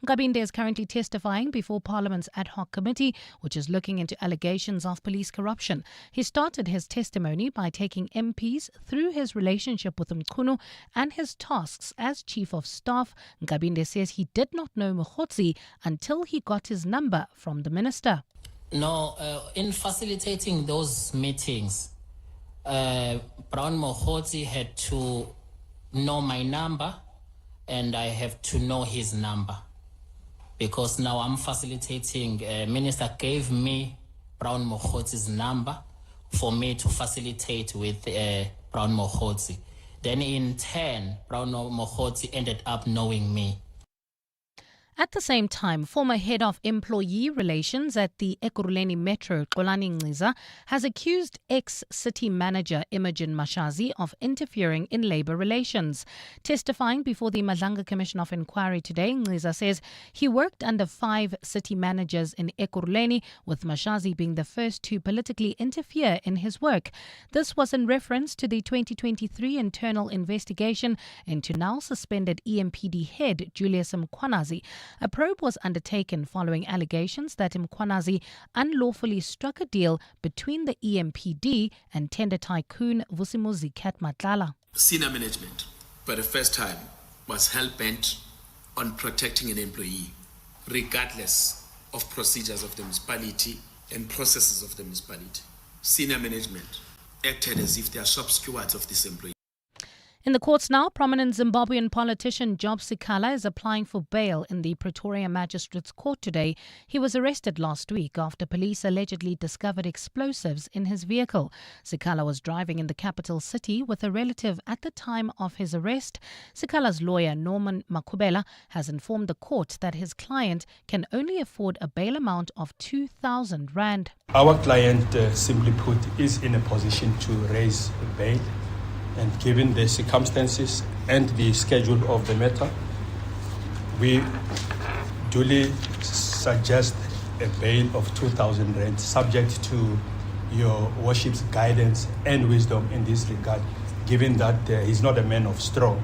Nkabinde is currently testifying before Parliament's ad hoc committee, which is looking into allegations of police corruption. He started his testimony by taking MPs through his relationship with Mkhunu and his tasks as Chief of Staff. Nkabinde says he did not know Mkhotsi until he got his number from the minister. No, in facilitating those meetings, Brown Mkhotsi had to know my number and I have to know his number. Because now I'm facilitating, Minister gave me Brown Mkhotsi's number for me to facilitate with Brown Mkhotsi. Then in turn, Brown Mkhotsi ended up knowing me. At the same time, former head of employee relations at the Ekurhuleni Metro, Xolani Ngciza, has accused ex-city manager Imogen Mashazi of interfering in labour relations. Testifying before the Madlanga Commission of Inquiry today, Ngciza says he worked under 5 city managers in Ekurhuleni, with Mashazi being the first to politically interfere in his work. This was in reference to the 2023 internal investigation into now suspended EMPD head Julius Mkhwanazi. A probe was undertaken following allegations that Mkhwanazi unlawfully struck a deal between the EMPD and tender tycoon Vusimuzi Matlala. Senior management, for the first time, was hell-bent on protecting an employee, regardless of procedures of the municipality and processes of the municipality. Senior management acted as if they are shop stewards of this employee. In the courts now, prominent Zimbabwean politician Job Sikhala is applying for bail in the Pretoria Magistrates Court today. He was arrested last week after police allegedly discovered explosives in his vehicle. Sikhala was driving in the capital city with a relative at the time of his arrest. Sikhala's lawyer, Norman Makubela, has informed the court that his client can only afford a bail amount of 2,000 rand. Our client, simply put, is in a position to raise bail. And given the circumstances and the schedule of the matter, we duly suggest a bail of 2,000 rand, subject to your worship's guidance and wisdom in this regard, given that he's not a man of straw.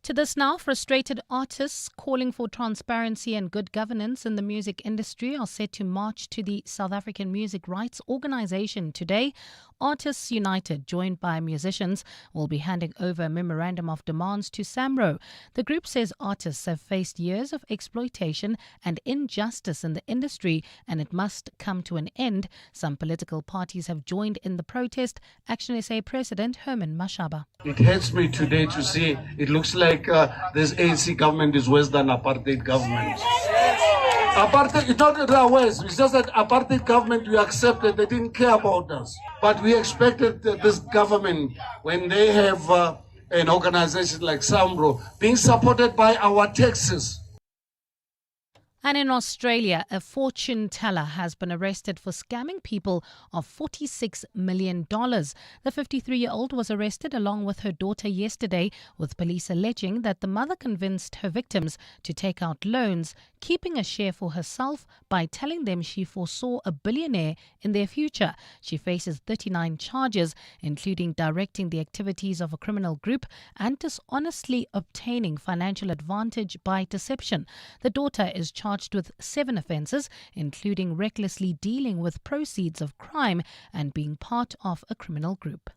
To this now, frustrated artists calling for transparency and good governance in the music industry are set to march to the South African Music Rights Organisation today. Artists United, joined by musicians, will be handing over a memorandum of demands to SAMRO. The group says artists have faced years of exploitation and injustice in the industry, and it must come to an end. Some political parties have joined in the protest. Action SA President Herman Mashaba. It hurts me today to see it looks like this ANC government is worse than apartheid government. Apartheid, it's not that they are worse, it's just that apartheid government we accepted, they didn't care about us. But we expected this government, when they have an organization like SAMRO, being supported by our taxes. And in Australia, a fortune teller has been arrested for scamming people of $46 million. The 53-year-old was arrested along with her daughter yesterday, with police alleging that the mother convinced her victims to take out loans, keeping a share for herself by telling them she foresaw a billionaire in their future. She faces 39 charges, including directing the activities of a criminal group and dishonestly obtaining financial advantage by deception. The daughter is charged with 7 offences, including recklessly dealing with proceeds of crime and being part of a criminal group.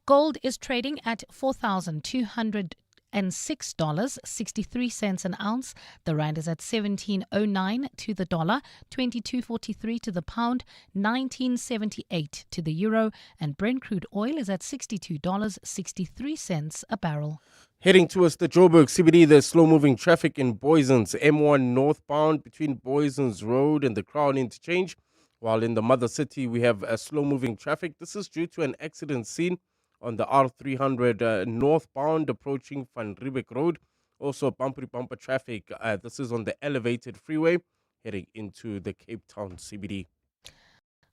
Gold is trading at $4,206.63 an ounce. The rand is at 17.09 to the dollar, 22.43 to the pound, 19.78 to the euro, and Brent crude oil is at $62.63 a barrel. Heading towards the Joburg CBD, there's slow-moving traffic in Boysons, M1 northbound between Boysons Road and the Crown Interchange. While in the mother city, we have slow-moving traffic. This is due to an accident scene on the R300 northbound approaching Van Riebeek Road. Also, bumper-to-bumper traffic. This is on the elevated freeway heading into the Cape Town CBD.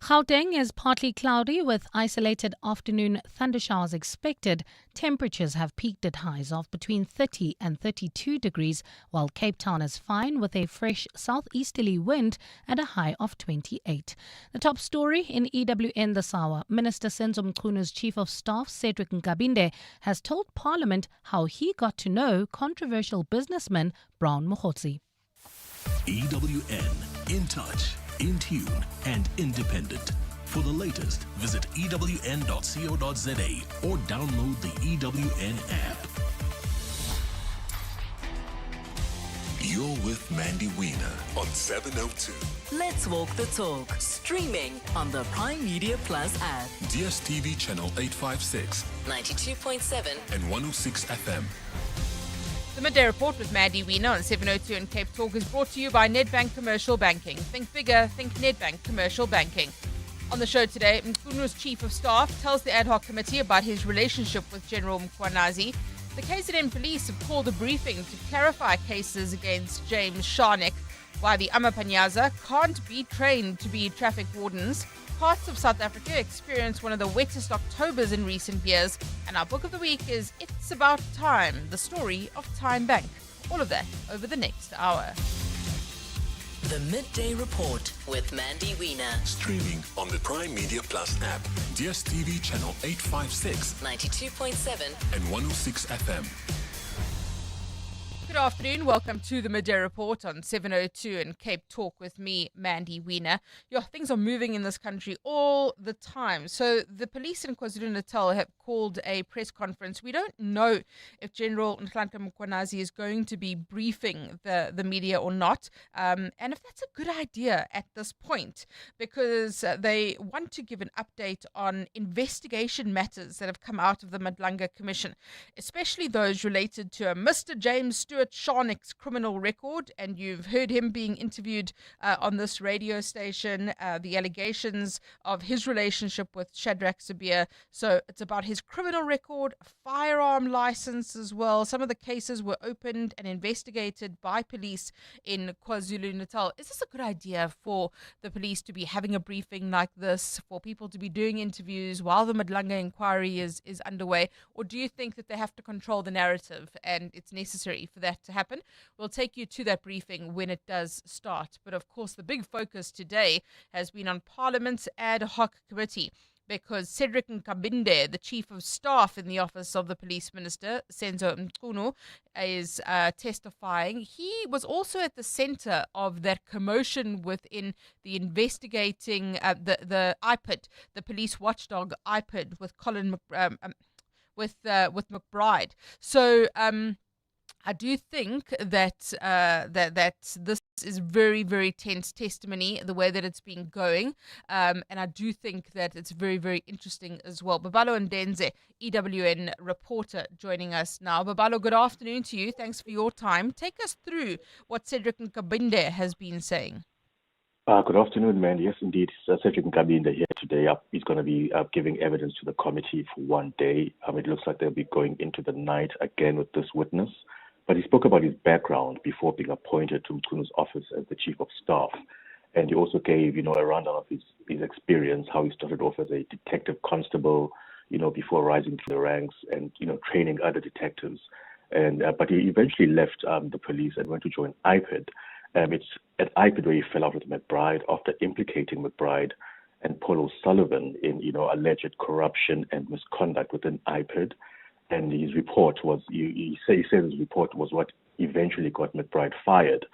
Gauteng is partly cloudy with isolated afternoon thundershowers expected. Temperatures have peaked at highs of between 30 and 32 degrees, while Cape Town is fine with a fresh southeasterly wind and a high of 28. The top story in EWN this hour. Minister Senzo Mchunu Chief of Staff Cedric Nkabinde has told Parliament how he got to know controversial businessman Brown Mokhotsi. EWN, in touch, in tune, and independent. For the latest, visit ewn.co.za or download the EWN app. You're with Mandy Wiener on 702. Let's walk the talk. Streaming on the Prime Media Plus app. DSTV channel 856, 92.7 and 106 FM. The Midday Report with Mandy Wiener on 702 and Cape Talk is brought to you by Nedbank Commercial Banking. Think bigger, think Nedbank Commercial Banking. On the show today, Mkunu's Chief of Staff tells the ad hoc committee about his relationship with General Mkhwanazi. The KZN police have called a briefing to clarify cases against James Sharnick, while the Amapanyaza can't be trained to be traffic wardens. Parts of South Africa experienced one of the wettest Octobers in recent years, and our book of the week is It's About Time, the story of Time Bank. All of that over the next hour. The Midday Report with Mandy Wiener. Streaming on the Prime Media Plus app, DSTV channel 856, 92.7 and 106 FM. Good afternoon. Welcome to the Midday Report on 702 and Cape Talk with me, Mandy Wiener. Things are moving in this country all the time. So the police in KwaZulu-Natal have called a press conference. We don't know if General Nhlanhla Mkhwanazi is going to be briefing the media or not, and if that's a good idea at this point, because they want to give an update on investigation matters that have come out of the Madlanga Commission, especially those related to Mr. James Stewart Sharnick's criminal record, and you've heard him being interviewed on this radio station, the allegations of his relationship with Shadrach Sabir. So it's about his criminal record, firearm license as well. Some of the cases were opened and investigated by police in KwaZulu-Natal. Is this a good idea for the police to be having a briefing like this, for people to be doing interviews while the Madlanga inquiry is underway? Or do you think that they have to control the narrative and it's necessary for that to happen? We'll take you to that briefing when it does start. But of course, the big focus today has been on Parliament's ad hoc committee, because Cedric Nkabinde, the Chief of Staff in the Office of the Police Minister, Senzo Mchunu, is testifying. He was also at the center of that commotion within the investigating the IPID, the police watchdog IPID, with with McBride. So I do think that that this is very, very tense testimony, the way that it's been going. And I do think that it's very, very interesting as well. Babalo Ndenze, EWN reporter, joining us now. Babalo, good afternoon to you. Thanks for your time. Take us through what Cedric Nkabinde has been saying. Good afternoon, man. Yes, indeed. Cedric Nkabinde here today. He's going to be giving evidence to the committee for one day. It looks like they'll be going into the night again with this witness. But he spoke about his background before being appointed to Mkunu's office as the Chief of Staff. And he also gave, a rundown of his experience, how he started off as a detective constable, before rising through the ranks and, training other detectives. And but he eventually left the police and went to join IPID. It's at IPID where he fell out with McBride after implicating McBride and Paul O'Sullivan in, alleged corruption and misconduct within IPID. And his report was, he says his report was what eventually got McBride fired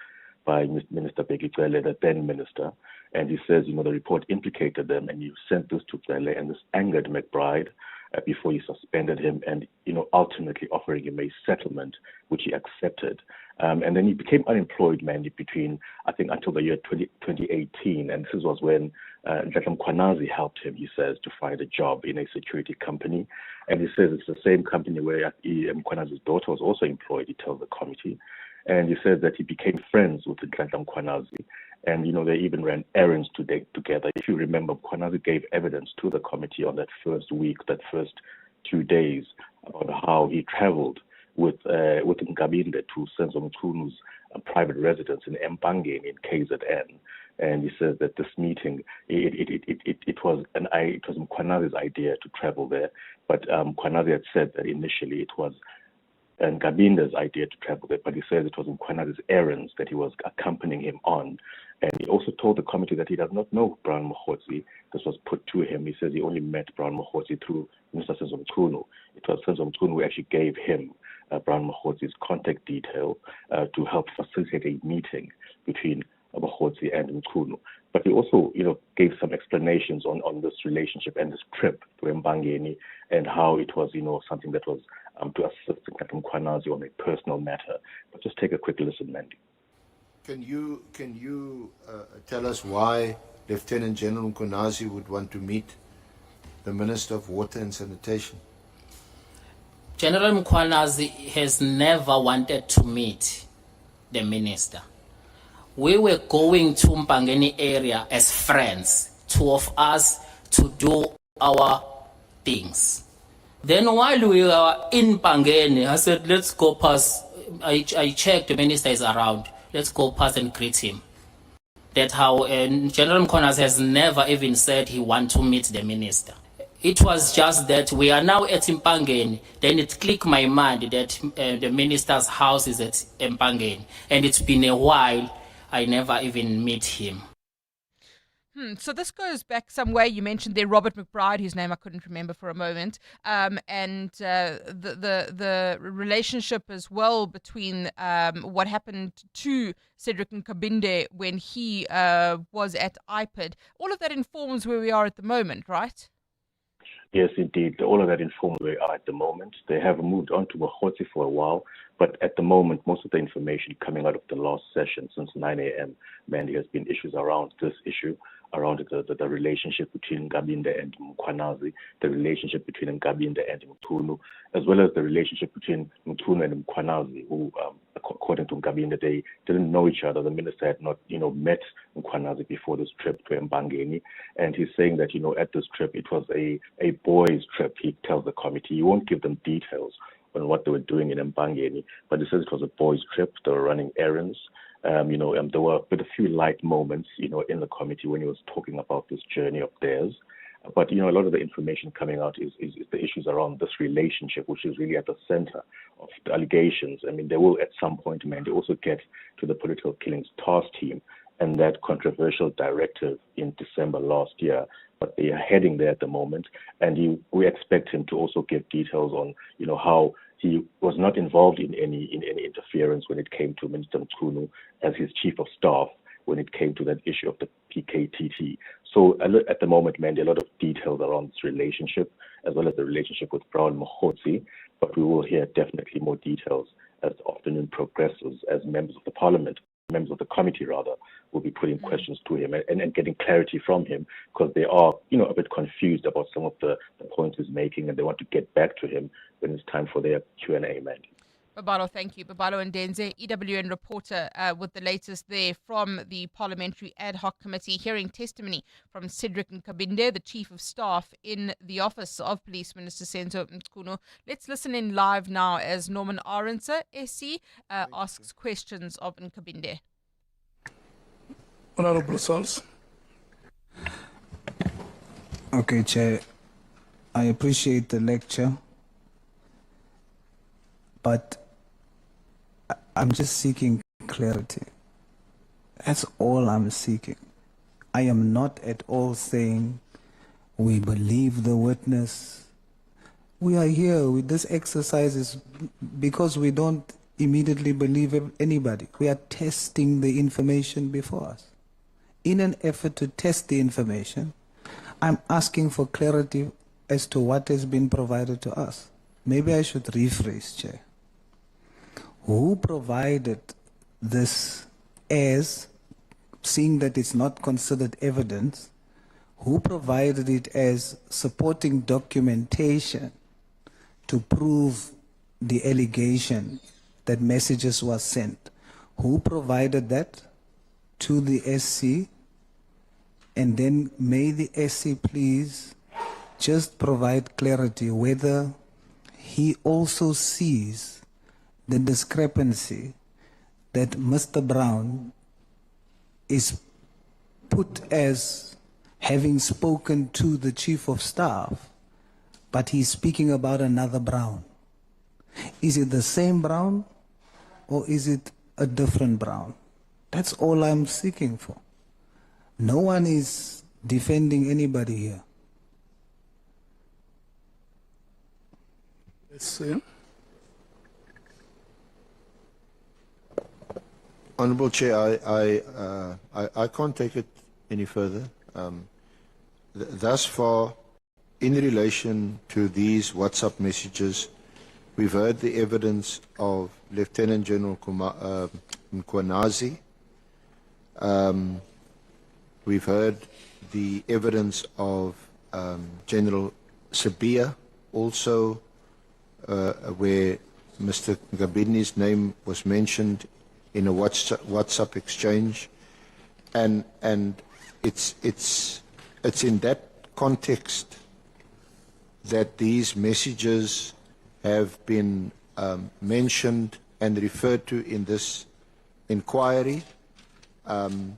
by Minister Bheki Cele, the then minister. And he says, the report implicated them, and he sent this to Cele, and this angered McBride before he suspended him and, ultimately offering him a settlement, which he accepted. And then he became unemployed, Mandy, between, I think, until the year 2018. And this was when Nhlanhla Mkhwanazi helped him, he says, to find a job in a security company. And he says it's the same company where Mkhwanazi's daughter was also employed, he tells the committee. And he says that he became friends with Nhlanhla Mkhwanazi. And, they even ran errands together. If you remember, Mkhwanazi gave evidence to the committee on that first week, that first 2 days, about how he traveled with Nkabinde to Senzo Mchunu's private residence in Mpangeni in KZN. And he says that this meeting, it was Mkwanazi's idea to travel there, but Mkwanazi had said that initially it was Ngabinde's idea to travel there, but he says it was Mkwanazi's errands that he was accompanying him on. And he also told the committee that he does not know Brown Mahotsi. This was put to him. He says he only met Brown Mahotsi through Mr. Senzo Mchunu. It was Senzo Mchunu who actually gave him Brown Mahotsi's contact detail to help facilitate a meeting between Mahotsi and Mchunu. But he also, gave some explanations on this relationship and this trip to Mbangeni and how it was, something that was to assist Mkwanazi on a personal matter. But just take a quick listen, Mandy. Can you tell us why Lieutenant General Mkwanazi would want to meet the Minister of Water and Sanitation? General Mkwanazi has never wanted to meet the minister. We were going to Mpangeni area as friends, two of us, to do our things. Then while we were in Mpangeni, I said, let's go past. I checked, the minister is around. Let's go past and greet him. That's how General Mkwanazi has never even said he wants to meet the minister. It was just that we are now at Mpangeni. Then it clicked my mind that the minister's house is at Mpangeni. And it's been a while. I never even met him. So this goes back some way. You mentioned there Robert McBride, whose name I couldn't remember for a moment, and the relationship as well between what happened to Cedric Nkabinde when he was at IPID. All of that informs where we are at the moment, right? Yes, indeed. All of that informs where we are at the moment. They have moved on to Mahotsi for a while, but at the moment, most of the information coming out of the last session since 9 a.m., Mandy, has been issues around this issue, around the relationship between Ngabinde and Mkwanazi, the relationship between Ngabinde and Mchunu, as well as the relationship between Mchunu and Mkwanazi, who, according to Ngabinde, they didn't know each other. The minister had not, met Mkwanazi before this trip to Mbangeni, and he's saying that, at this trip, it was a boys' trip. He tells the committee. He won't give them details on what they were doing in Mbangeni, but he says it was a boys' trip. They were running errands. There were a few light moments, in the committee when he was talking about this journey of theirs. But, a lot of the information coming out is the issues around this relationship, which is really at the center of the allegations. I mean, they will at some point, they also get to the political killings task team and that controversial directive in December last year. But they are heading there at the moment. And we expect him to also give details on, how he was not involved in any interference when it came to Minister Mchunu as his chief of staff, when it came to that issue of the PKTT. So at the moment, Mandy, a lot of details around this relationship, as well as the relationship with Brown Mahotsi, but we will hear definitely more details as the afternoon progresses, as members of the parliament, members of the committee rather, will be putting questions to him and getting clarity from him, because they are, a bit confused about some of the points he's making, and they want to get back to him when it's time for their Q&A, Mandy. Babalo, thank you. Babalo and Denze, EWN reporter with the latest there from the Parliamentary Ad Hoc Committee, hearing testimony from Cedric Nkabinde, the Chief of Staff in the Office of Police Minister Senzo Mchunu. Let's listen in live now as Norman Arendse, SC, asks questions of Nkabinde. Honorable Sals. Okay, Chair. I appreciate the lecture, but I'm just seeking clarity. That's all I'm seeking. I am not at all saying we believe the witness. We are here with this exercise is because we don't immediately believe anybody. We are testing the information before us. In an effort to test the information, I'm asking for clarity as to what has been provided to us. Maybe I should rephrase, Chair. Who provided this as, seeing that it's not considered evidence, who provided it as supporting documentation to prove the allegation that messages were sent? Who provided that to the SC? And then may the SC please just provide clarity whether he also sees the discrepancy that Mr. Brown is put as having spoken to the chief of staff, but he's speaking about another Brown. Is it the same Brown or is it a different Brown? That's all I'm seeking for. No one is defending anybody here. Let's see. Honourable Chair, I can't take it any further. Thus far, in relation to these WhatsApp messages, we've heard the evidence of Lieutenant General Mkhwanazi. We've heard the evidence of General Sabia, also where Mr. Ngabini's name was mentioned in a WhatsApp exchange, and it's in that context that these messages have been mentioned and referred to in this inquiry, and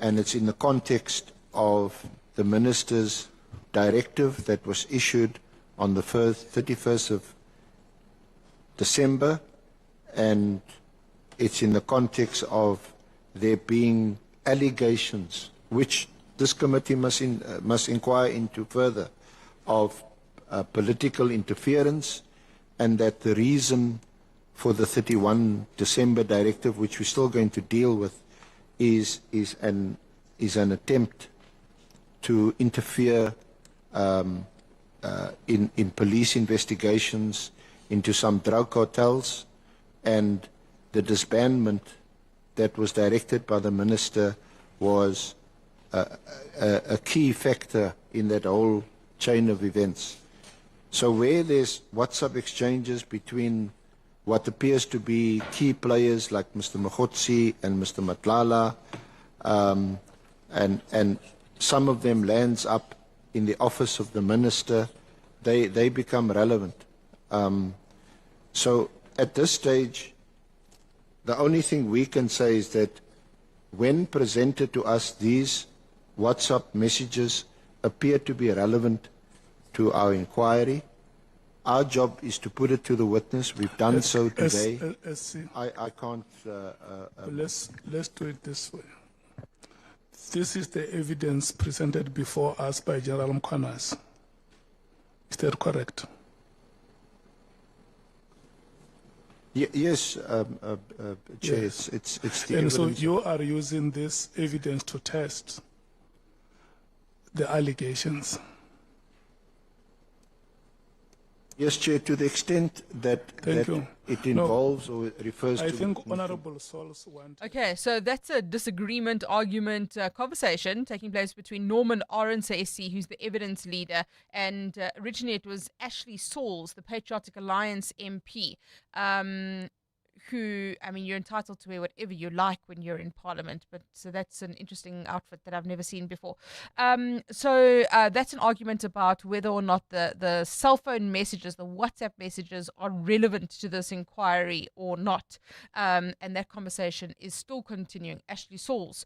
it's in the context of the Minister's directive that was issued on the 31st of December, and it's in the context of there being allegations, which this committee must inquire into further, of political interference, and that the reason for the 31 December directive, which we're still going to deal with, is an attempt to interfere in police investigations into some drug cartels, and the disbandment that was directed by the Minister was a key factor in that whole chain of events. So where there's WhatsApp exchanges between what appears to be key players like Mr. Mkhotsi and Mr. Matlala, and some of them lands up in the office of the Minister, they become relevant. So at this stage, the only thing we can say is that when presented to us, these WhatsApp messages appear to be relevant to our inquiry. Our job is to put it to the witness. We've done so today. I can't... Let's do it this way. This is the evidence presented before us by General Mkhwanazi. Is that correct? Yes, Chair, Yes. it's the And evidence. so you are using this evidence to test the allegations. Yes, Chair, to the extent that, Thank you. it involves or it refers to... I think Honorable Souls want... Okay, so that's a disagreement, argument, conversation taking place between Norman Arensesi, who's the evidence leader, and originally it was Ashley Sauls, the Patriotic Alliance MP, who, I mean, you're entitled to wear whatever you like when you're in Parliament, but so that's an interesting outfit that I've never seen before. So that's an argument about whether or not the cell phone messages, the WhatsApp messages are relevant to this inquiry or not. And that conversation is still continuing. Ashley Sauls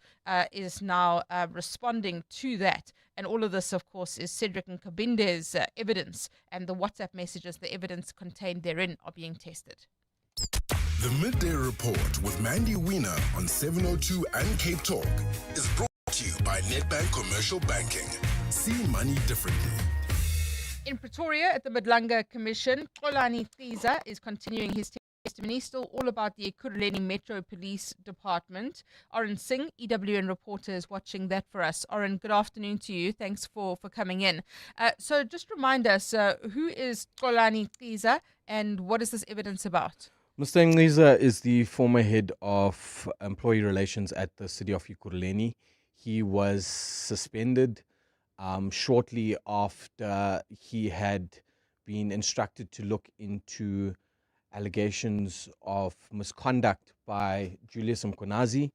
is now responding to that. And all of this, of course, is Cedric Nkabinde's evidence, and the WhatsApp messages, the evidence contained therein, are being tested. The Midday Report with Mandy Wiener on 702 and Cape Talk is brought to you by Nedbank Commercial Banking. See money differently. In Pretoria, at the Madlanga Commission, Xolani Xiza is continuing his testimony, still all about the Ekurhuleni Metro Police Department. Oren Singh, EWN reporter, is watching that for us. Oren, good afternoon to you. Thanks for coming in. So just remind us, who is Xolani Xiza and what is this evidence about? Mr. Ngliza is the former head of employee relations at the city of Ekurhuleni. He was suspended shortly after he had been instructed to look into allegations of misconduct by Julius Mkhwanazi,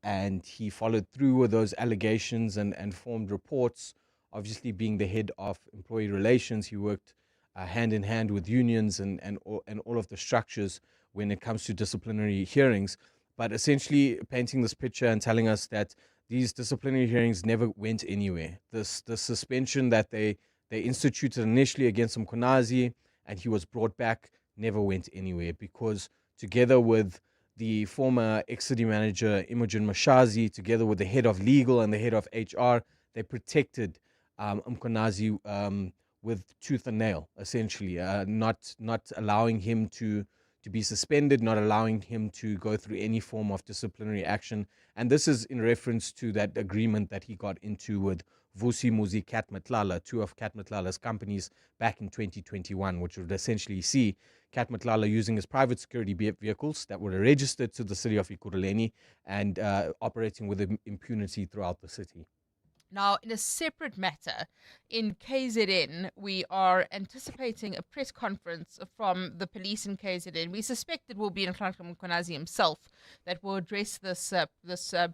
and he followed through with those allegations and formed reports. Obviously, being the head of employee relations, he worked hand in hand with unions and all of the structures when it comes to disciplinary hearings, but essentially painting this picture and telling us that these disciplinary hearings never went anywhere. The suspension that they instituted initially against Mkhonazi and he was brought back never went anywhere, because together with the former ex-city manager Imogen Mashazi, together with the head of legal and the head of HR, they protected Mkhonazi with tooth and nail, essentially, not allowing him to be suspended, not allowing him to go through any form of disciplinary action. And this is in reference to that agreement that he got into with Vusi Muzi Cat Matlala, two of Cat Matlala's companies, back in 2021, which would essentially see Cat Matlala using his private security vehicles that were registered to the city of Ekurhuleni and operating with impunity throughout the city. Now, in a separate matter, in KZN, we are anticipating a press conference from the police in KZN. We suspect it will be Nhlanhla Mkhonazi himself that will address this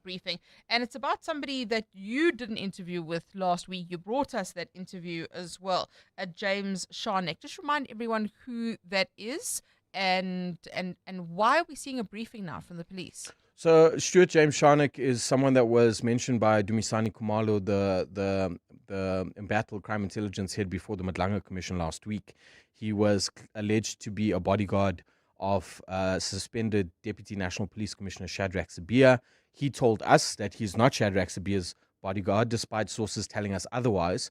briefing. And it's about somebody that you did an interview with last week. You brought us that interview as well, James Sharnick. Just remind everyone who that is and why are we seeing a briefing now from the police? So Stuart James Sharnick is someone that was mentioned by Dumisani Khumalo, the embattled crime intelligence head before the Madlanga Commission last week. He was alleged to be a bodyguard of suspended Deputy National Police Commissioner Shadrack Sibia. He told us that he's not Shadrack Sibia's bodyguard, despite sources telling us otherwise.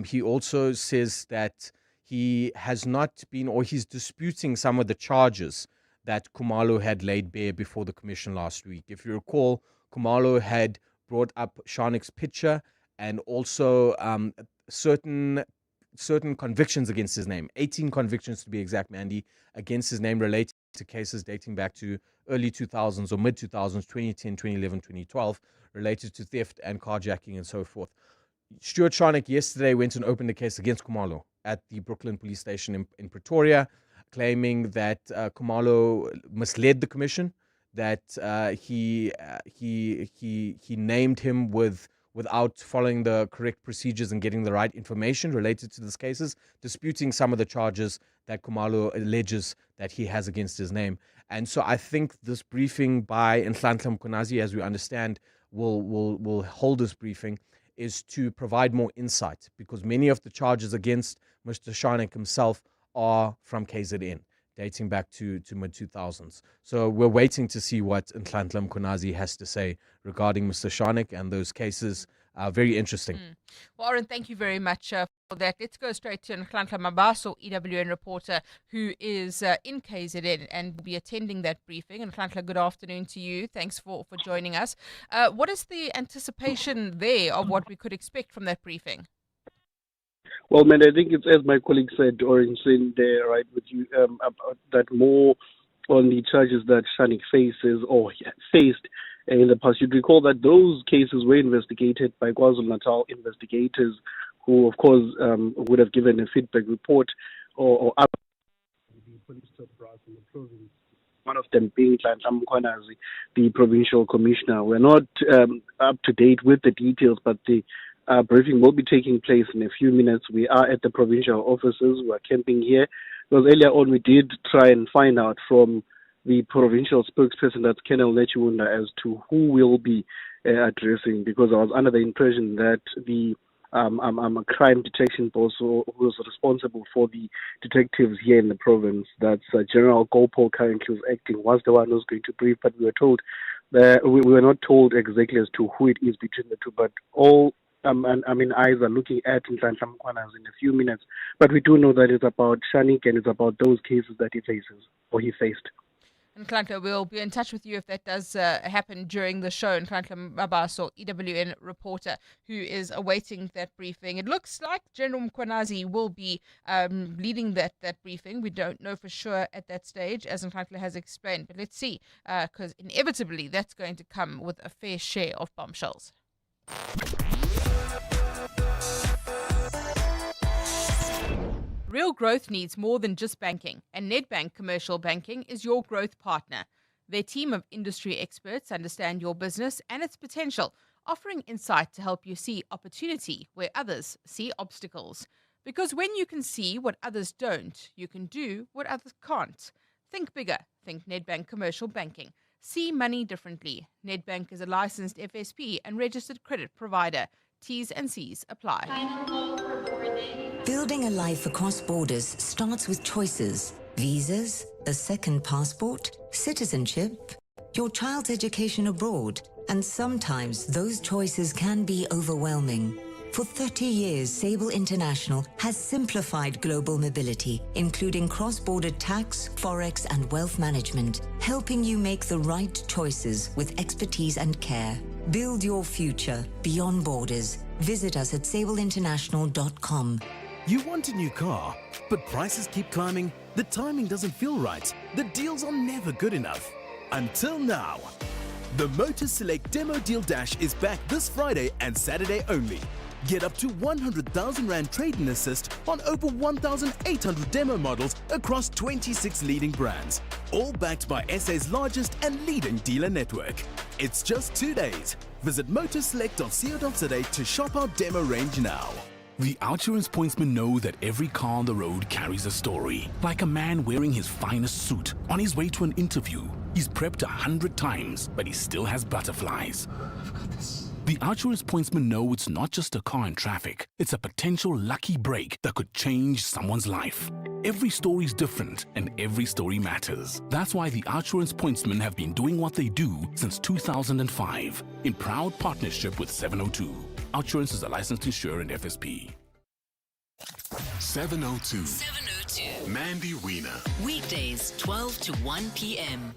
He also says that he has not been, or he's disputing some of the charges that Khumalo had laid bare before the commission last week. If you recall, Khumalo had brought up Sharnick's picture and also certain convictions against his name, 18 convictions to be exact, Mandy, against his name related to cases dating back to early 2000s or mid 2000s, 2010, 2011, 2012, related to theft and carjacking and so forth. Stuart Sharnick yesterday went and opened a case against Khumalo at the Brooklyn police station in Pretoria, claiming that Khumalo misled the commission, that he named him without following the correct procedures and getting the right information related to these cases, disputing some of the charges that Khumalo alleges that he has against his name. And so I think this briefing by Nhlanhla Mkhonazi, as we understand, will hold this briefing, is to provide more insight, because many of the charges against Mr. Sharnick himself are from KZN, dating back to mid-2000s. So we're waiting to see what Nhlanhla Mkhonazi has to say regarding Mr. Sharnick and those cases. Very interesting. Well, Aaron, thank you very much for that. Let's go straight to Nhlanhla Mabaso, EWN reporter, who is in KZN and will be attending that briefing. Nhlanhla, good afternoon to you. Thanks for joining us. What is the anticipation there of what we could expect from that briefing? Well, man, I think it's as my colleague said, or in saying there, right, with you, about that more on the charges that Sharnick faces or faced in the past. You'd recall that those cases were investigated by KwaZulu-Natal investigators who, of course, would have given a feedback report or up the police top brass in the province. One of them being Nhlanhla Mkhonazi, the provincial commissioner. We're not up to date with the details, but the briefing will be taking place in a few minutes. We are at the provincial offices. We're camping here. Because earlier on, we did try and find out from the provincial spokesperson, that's Colonel Lechiwunda, as to who will be addressing, because I was under the impression that the crime detection boss who was responsible for the detectives here in the province, that's General Gopo currently who's acting, was the one who's going to brief, but we were told that we were not told exactly as to who it is between the two, but all eyes are looking at Nhlanhla Mkhonazi in a few minutes. But we do know that it's about Sharnick and it's about those cases that he faces or he faced. Nhlanhla, we'll be in touch with you if that does happen during the show. Nhlanhla Mabaso, EWN reporter, who is awaiting that briefing. It looks like General Mkhonazi will be leading that briefing. We don't know for sure at that stage, as Nhlanhla has explained. But let's see, because inevitably that's going to come with a fair share of bombshells. Real growth needs more than just banking, and Nedbank Commercial Banking is your growth partner. Their team of industry experts understand your business and its potential, offering insight to help you see opportunity where others see obstacles. Because when you can see what others don't, you can do what others can't. Think bigger. Think Nedbank Commercial Banking. See money differently. Nedbank is a licensed FSP and registered credit provider. T's and C's apply. Building a life across borders starts with choices. Visas, a second passport, citizenship, your child's education abroad, and sometimes those choices can be overwhelming. For 30 years, Sable International has simplified global mobility, including cross-border tax, forex, and wealth management, helping you make the right choices with expertise and care. Build your future beyond borders. Visit us at sableinternational.com. You want a new car, but prices keep climbing, the timing doesn't feel right, the deals are never good enough. Until now. The Motor Select Demo Deal Dash is back this Friday and Saturday only. Get up to 100,000 Rand trade-in assist on over 1,800 demo models across 26 leading brands, all backed by SA's largest and leading dealer network. It's just 2 days. Visit motorselect.co.za to shop our demo range now. The Outsurance pointsmen know that every car on the road carries a story. Like a man wearing his finest suit on his way to an interview. He's prepped 100 times, but he still has butterflies. The Outsurance pointsmen know it's not just a car in traffic. It's a potential lucky break that could change someone's life. Every story's different and every story matters. That's why the Outsurance pointsmen have been doing what they do since 2005 in proud partnership with 702. Outsurance is a licensed insurer and FSP. 702. 702. Mandy Wiener. Weekdays 12 to 1 p.m.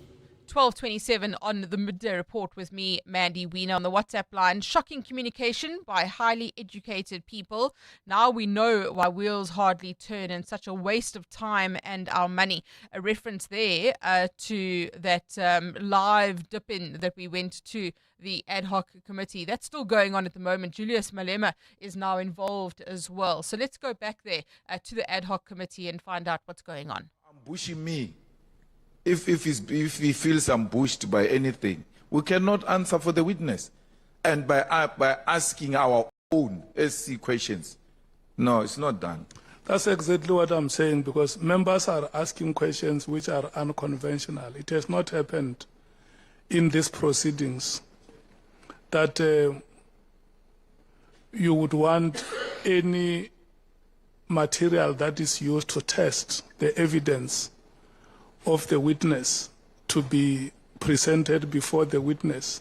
12:27 on the Midday Report with me, Mandy Wiener, on the WhatsApp line. Shocking communication by highly educated people. Now we know why wheels hardly turn and such a waste of time and our money. A reference there to that live dip-in that we went to the ad hoc committee. That's still going on at the moment. Julius Malema is now involved as well. So let's go back there to the ad hoc committee and find out what's going on. Ambushing me. If he feels ambushed by anything, we cannot answer for the witness. And by asking our own SC questions, no, it's not done. That's exactly what I'm saying, because members are asking questions which are unconventional. It has not happened in these proceedings that you would want any material that is used to test the evidence of the witness to be presented before the witness.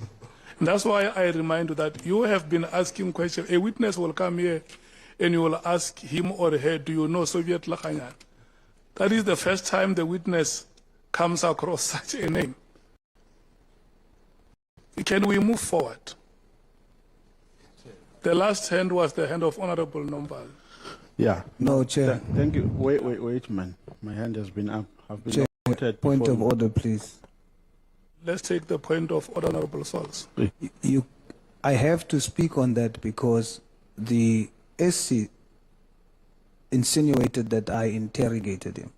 And that's why I remind you that you have been asking questions. A witness will come here and you will ask him or her, do you know Soviet Lakhanyan? That is the first time the witness comes across such a name. Can we move forward? The last hand was the hand of Honorable Nombal. Yeah. No, Chair. Thank you. Wait, man. My hand has been up. I've been Chair, point of order, please. Let's take the point of order, Honorable Sols. I have to speak on that because the SC insinuated that I interrogated him.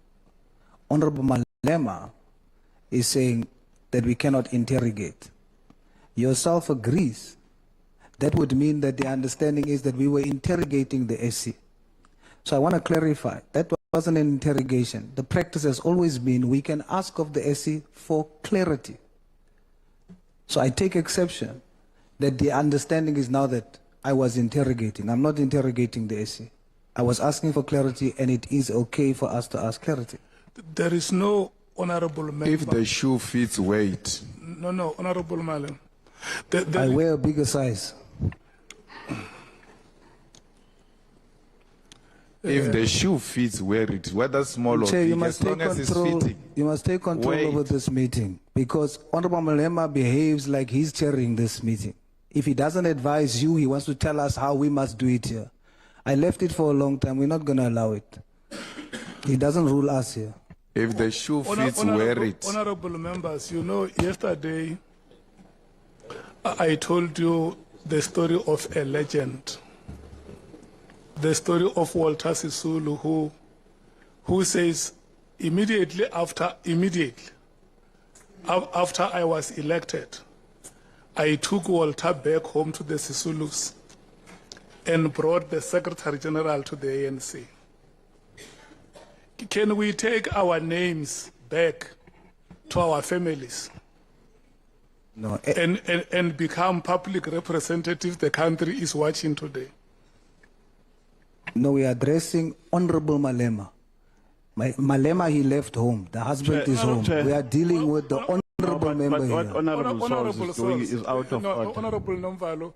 Honorable Malema is saying that we cannot interrogate. Yourself agrees. That would mean that the understanding is that we were interrogating the SC. So I want to clarify, that wasn't an interrogation. The practice has always been we can ask of the SC for clarity. So I take exception that the understanding is now that I was interrogating. I'm not interrogating the SC. I was asking for clarity, and it is okay for us to ask clarity. There is no honorable member. If the shoe fits weight. No, Honorable Malem. I wear a bigger size. If the shoe fits, wear it. Whether small or big, as long as it's fitting. You must take control over this meeting, because Honorable Malema behaves like he's chairing this meeting. If he doesn't advise you, he wants to tell us how we must do it here. I left it for a long time. We're not going to allow it. He doesn't rule us here. If the shoe fits, wear it. Honorable members, you know, yesterday I told you the story of a legend. The story of Walter Sisulu, who says immediately after I was elected, I took Walter back home to the Sisulus and brought the Secretary General to the ANC. Can we take our names back to our families? No, and become public representative the country is watching today. No, we are addressing Honorable Malema. Malema, he left home. The husband Chair, is home. Chair. We are dealing with the honorable member But what here. Honorable Source is doing Source, is out of order. Honorable Nomvalo,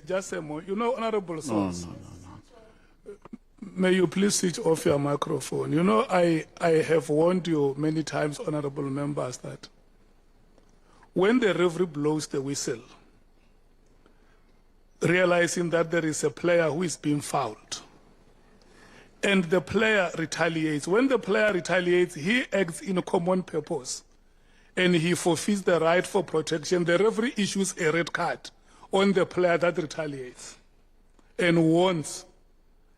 just a moment. You know, Honorable Source. No. May you please switch off your microphone. You know, I have warned you many times, honorable members, that when the referee blows the whistle, realizing that there is a player who is being fouled, and the player retaliates. When the player retaliates, he acts in a common purpose, and he forfeits the right for protection. The referee issues a red card on the player that retaliates and warns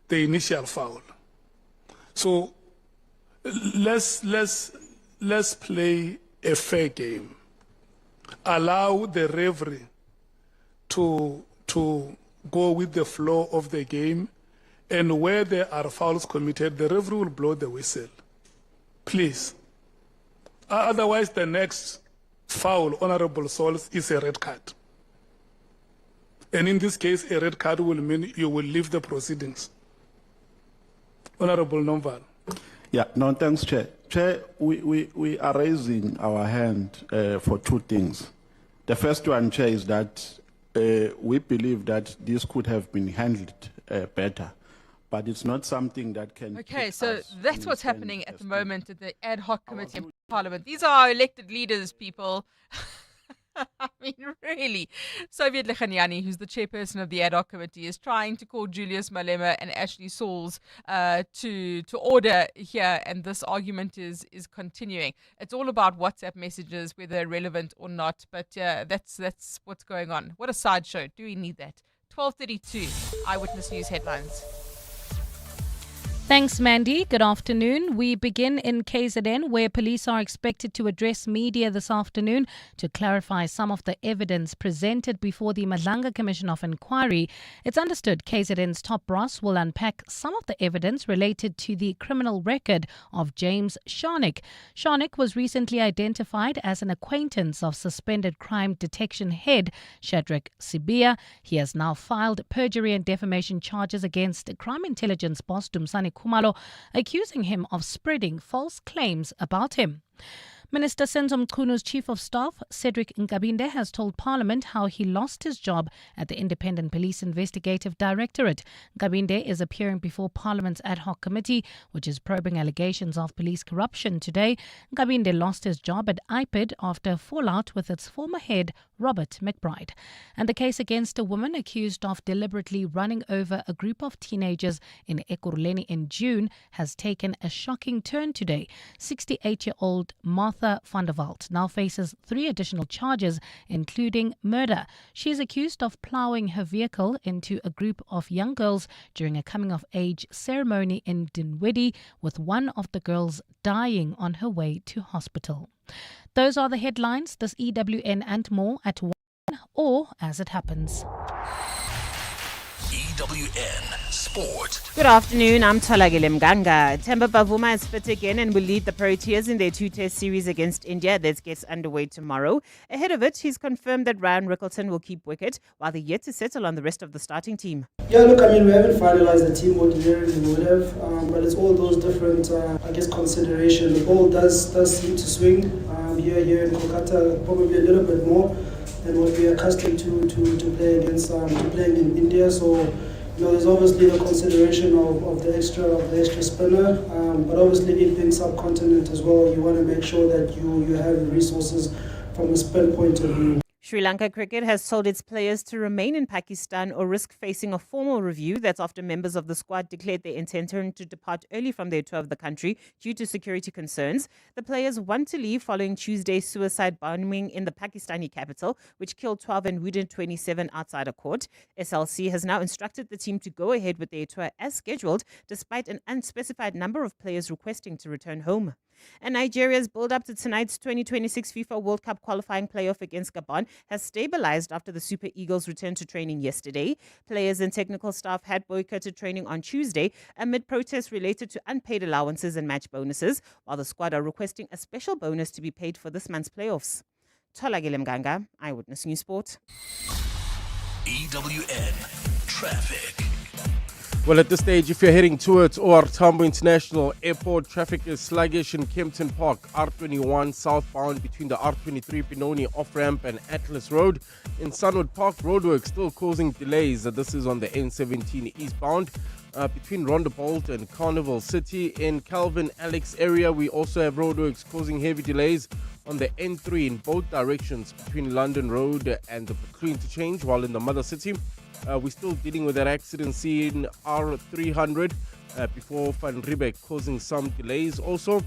the initial foul. So let's play a fair game. Allow the referee to go with the flow of the game, and where there are fouls committed, the referee will blow the whistle. Please. Otherwise, the next foul, Honorable Souls, is a red card. And in this case, a red card will mean you will leave the proceedings. Honorable Nomval. Yeah, no, thanks, Chair. Chair, we are raising our hand for two things. The first one, Chair, is that we believe that this could have been handled better, but it's not something that can... Okay, so that's what's happening at the moment at the ad hoc committee of Parliament. These are our elected leaders, people. I mean, really. Soviet Lechaniani, who's the chairperson of the ad hoc committee, is trying to call Julius Malema and Ashley Sauls to order here, and this argument is continuing. It's all about WhatsApp messages, whether they're relevant or not, but that's what's going on. What a sideshow. Do we need that? 12:32, Eyewitness News headlines. Thanks, Mandy. Good afternoon. We begin in KZN, where police are expected to address media this afternoon to clarify some of the evidence presented before the Madlanga Commission of Inquiry. It's understood KZN's top brass will unpack some of the evidence related to the criminal record of James Sharnick. Sharnick was recently identified as an acquaintance of suspended crime detection head Shadrach Sibia. He has now filed perjury and defamation charges against crime intelligence boss Dumsani Khumalo, accusing him of spreading false claims about him. Minister Senzo Mchunu Chief of Staff, Cedric Nkabinde, has told Parliament how he lost his job at the Independent Police Investigative Directorate. Nkabinde is appearing before Parliament's ad hoc committee, which is probing allegations of police corruption today. Nkabinde lost his job at IPID after a fallout with its former head, Robert McBride. And the case against a woman accused of deliberately running over a group of teenagers in Ekurhuleni in June has taken a shocking turn today. 68-year-old Martha van der Walt now faces 3 additional charges, including murder. She is accused of ploughing her vehicle into a group of young girls during a coming-of-age ceremony in Dinwiddie, with one of the girls dying on her way to hospital. Those are the headlines. This EWN and more at 1 or as it happens. EWN Sport. Good afternoon, I'm Tolagile Mganga. Themba Bavuma is fit again and will lead the Proteas in their 2-test series against India that gets underway tomorrow. Ahead of it, he's confirmed that Ryan Rickleton will keep wicket, while they're yet to settle on the rest of the starting team. Yeah, look, I mean, we haven't finalized the team ordinarily we would have, but it's all those different, considerations. The ball does seem to swing here in Kolkata, probably a little bit more than what we are accustomed to play against, to playing in India. So, there's obviously the consideration of the extra spinner, but obviously it being subcontinent as well, you want to make sure that you have the resources from a spin point of view. Sri Lanka Cricket has told its players to remain in Pakistan or risk facing a formal review. That's after members of the squad declared their intention to depart early from their tour of the country due to security concerns. The players want to leave following Tuesday's suicide bombing in the Pakistani capital, which killed 12 and wounded 27 outside a court. SLC has now instructed the team to go ahead with their tour as scheduled, despite an unspecified number of players requesting to return home. And Nigeria's build-up to tonight's 2026 FIFA World Cup qualifying playoff against Gabon has stabilized after the Super Eagles returned to training yesterday. Players and technical staff had boycotted training on Tuesday amid protests related to unpaid allowances and match bonuses, while the squad are requesting a special bonus to be paid for this month's playoffs. Tholakele Mganga, Eyewitness News Sport. EWN Traffic. Well, at this stage, if you're heading towards OR Tambo International Airport, traffic is sluggish in Kempton Park, R21 southbound between the R23 Pinoni off-ramp and Atlas Road. In Sunwood Park, roadwork still causing delays. This is on the N17 eastbound between Rondebolt and Carnival City. In Calvin Alex area, we also have roadworks causing heavy delays on the N3 in both directions between London Road and the Buccleuch interchange, while in the Mother City, we're still dealing with that accident scene R300 before Van Riebeck, causing some delays. Also,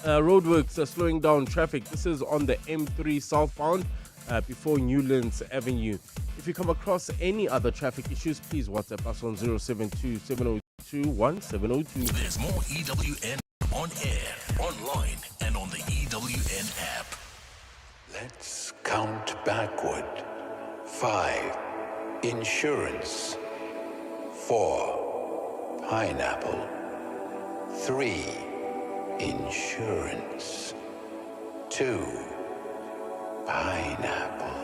roadworks are slowing down traffic. This is on the M3 southbound before Newlands Avenue. If you come across any other traffic issues, please WhatsApp us on 072 702 1702. There's more EWN on air, online, and on the EWN app. Let's count backward. 5. Insurance. 4. Pineapple. 3. Insurance. 2. Pineapple.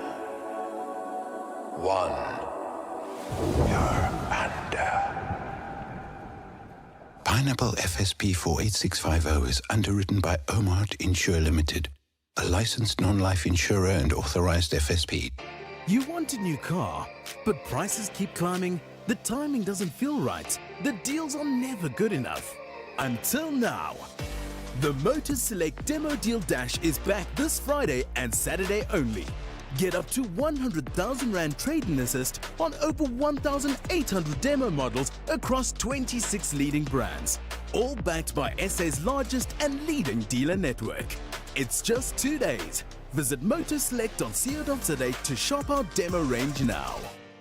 1. You're under. Pineapple FSP 48650 is underwritten by Omart Insure Limited, a licensed non-life insurer and authorized FSP. You want a new car, but prices keep climbing, the timing doesn't feel right, the deals are never good enough. Until now. The Motor Select Demo Deal Dash is back this Friday and Saturday only. Get up to 100,000 Rand trade-in assist on over 1,800 demo models across 26 leading brands. All backed by SA's largest and leading dealer network. It's just 2 days. Visit motorselect.co.za to shop our demo range now.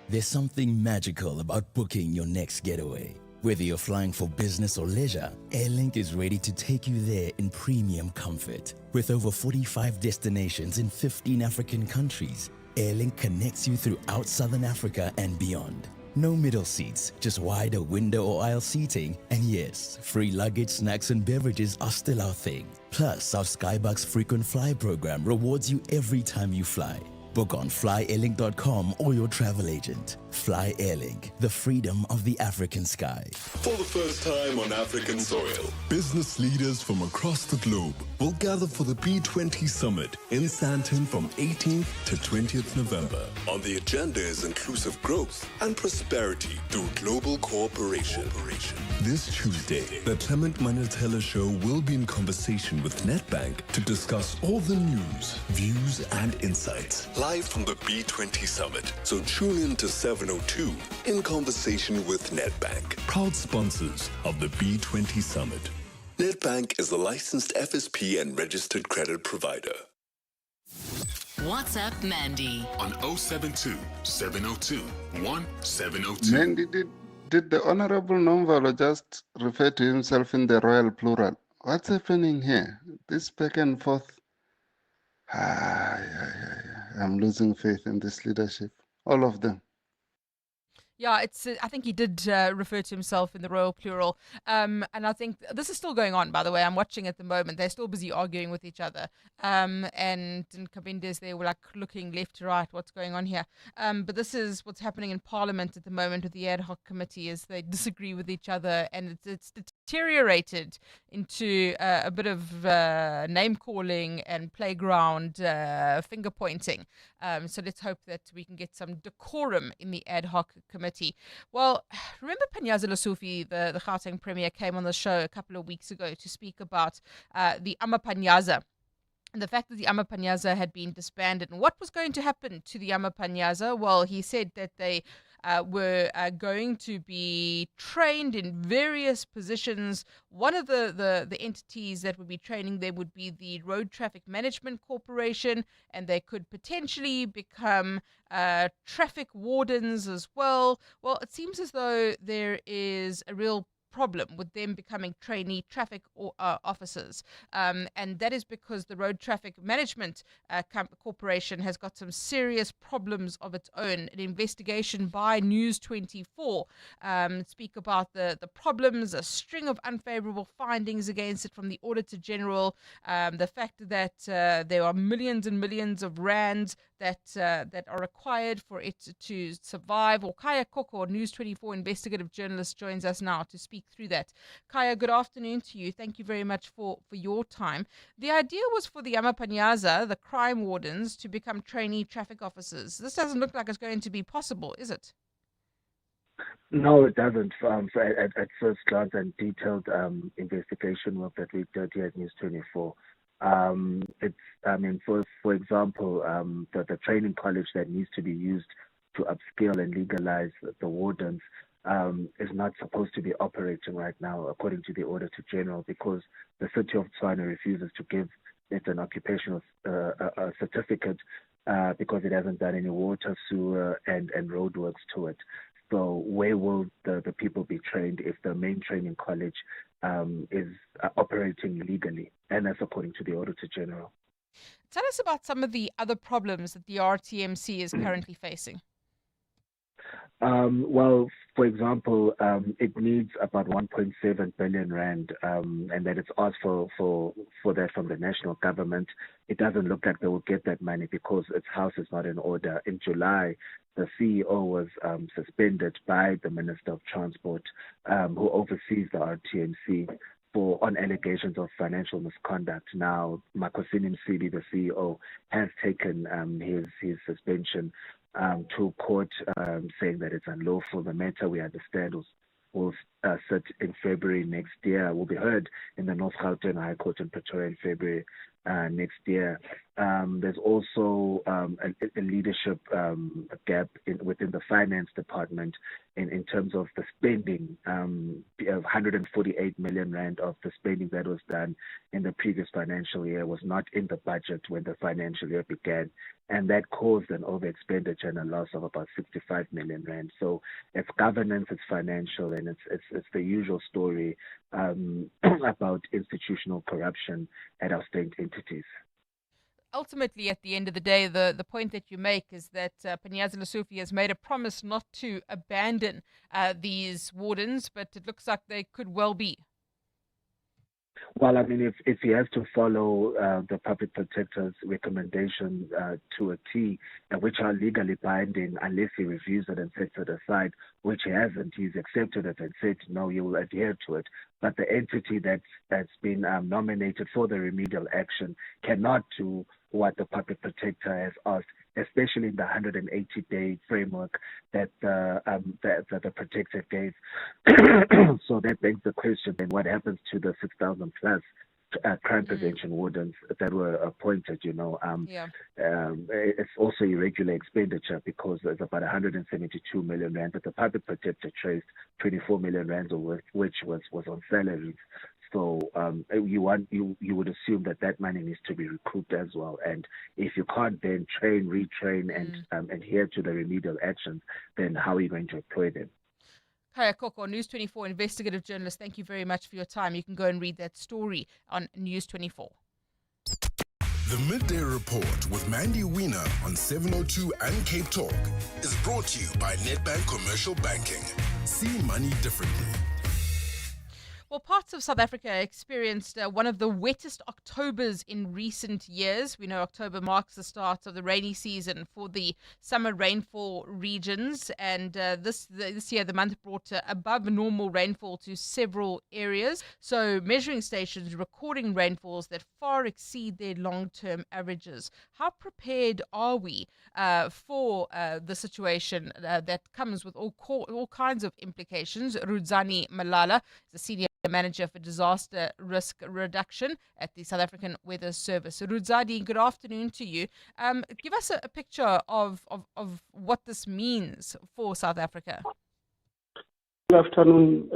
There's something magical about booking your next getaway. Whether you're flying for business or leisure, Airlink is ready to take you there in premium comfort. With over 45 destinations in 15 African countries, Airlink connects you throughout Southern Africa and beyond. No middle seats, just wider window or aisle seating. And yes, free luggage, snacks and beverages are still our thing. Plus, our Skybucks frequent fly program rewards you every time you fly. Book on flyairlink.com or your travel agent. Fly Airlink, the freedom of the African sky. For the first time on African soil, business leaders from across the globe will gather for the B20 Summit in Sandton from 18th to 20th November. On the agenda is inclusive growth and prosperity through global cooperation. This Tuesday, the Clement Manatela Show will be in conversation with Nedbank to discuss all the news, views and insights. Live from the B20 Summit. So tune in to 702 in conversation with Nedbank, proud sponsors of the B20 Summit. Nedbank is a licensed FSP and registered credit provider. WhatsApp Mandy On 072 702 1702. Mandy, did the Honorable Nomvalo just refer to himself in the royal plural? What's happening here? This back and forth. I'm losing faith in this leadership. All of them. Yeah, it's. I think he did refer to himself in the royal plural. And I think this is still going on, by the way. I'm watching at the moment. They're still busy arguing with each other. And Kabindes, they were like looking left to right, what's going on here. But this is what's happening in Parliament at the moment with the ad hoc committee as they disagree with each other. And it's deteriorated into a bit of name-calling and playground finger-pointing. So let's hope that we can get some decorum in the ad hoc committee. Well, remember Panyaza Lesufi, the Gauteng Premier, came on the show a couple of weeks ago to speak about the Amapanyaza. And the fact that the Amapanyaza had been disbanded and what was going to happen to the Amapanyaza. Well, he said that they were going to be trained in various positions. One of the entities that would be training them would be the Road Traffic Management Corporation, and they could potentially become traffic wardens as well. Well, it seems as though there is a real problem with them becoming trainee traffic officers. And that is because the Road Traffic Management Corporation has got some serious problems of its own. An investigation by News 24 speak about the problems, a string of unfavorable findings against it from the Auditor General, the fact that there are millions and millions of rands that are required for it to survive. Or Kaya Koko, News 24 investigative journalist, joins us now to speak through that. Kaya, good afternoon to you. Thank you very much for your time. The idea was for the Amapanyaza, the crime wardens, to become trainee traffic officers. This doesn't look like it's going to be possible, is it? No, it doesn't. So at first glance and detailed investigation work that we did here at News 24, for example, the training college that needs to be used to upskill and legalize the wardens is not supposed to be operating right now, according to the Auditor General, because the city of Tshwane refuses to give it an occupational certificate because it hasn't done any water, sewer, and roadworks to it. So where will the people be trained if the main training college is operating illegally? And that's according to the Auditor General. Tell us about some of the other problems that the RTMC is currently facing. Well, for example, it needs about 1.7 billion rand, and that it's asked for that from the national government. It doesn't look like they will get that money because its house is not in order. In July, the CEO was suspended by the Minister of Transport, who oversees the RTMC, on allegations of financial misconduct. Now, Makosini Msibi, the CEO, has taken his suspension to court, saying that it's unlawful. The matter, we understand, will sit in February next year. Will be heard in the North Gauteng High Court in Pretoria in February next year. There's also a leadership gap within the finance department in terms of the spending. 148 million rand of the spending that was done in the previous financial year was not in the budget when the financial year began, and that caused an over-expenditure and a loss of about 65 million rand. So it's governance, it's financial, and it's the usual story about institutional corruption at our state entities. Ultimately, at the end of the day, the point that you make is that Panyaza Lesufi has made a promise not to abandon these wardens, but it looks like they could well be. Well, I mean, if he has to follow the public protector's recommendation to a T, which are legally binding, unless he reviews it and sets it aside, which he hasn't, he's accepted it and said, no, you will adhere to it. But the entity that's been nominated for the remedial action cannot do what the public protector has asked, especially in the 180-day framework that the protector gave. So that begs the question, then what happens to the 6,000 plus crime prevention wardens that were appointed? It's also irregular expenditure because there's about 172 million rand that the public protector traced 24 million rand of which was on salaries. So you would assume that money needs to be recouped as well. And if you can't then train, retrain, and adhere to the remedial actions, then how are you going to employ them? Kaya Koko, News 24 investigative journalist, thank you very much for your time. You can go and read that story on News 24. The Midday Report with Mandy Wiener on 702 and Cape Talk is brought to you by Nedbank Commercial Banking. See money differently. Well, parts of South Africa experienced one of the wettest Octobers in recent years. We know October marks the start of the rainy season for the summer rainfall regions. And this year, the month brought above normal rainfall to several areas. So measuring stations recording rainfalls that far exceed their long-term averages. How prepared are we for the situation that comes with all kinds of implications? Rudzani Malala is the senior manager for disaster risk reduction at the South African Weather Service. Rudzadi, good afternoon to you. Give us a picture of what this means for South Africa. Good afternoon,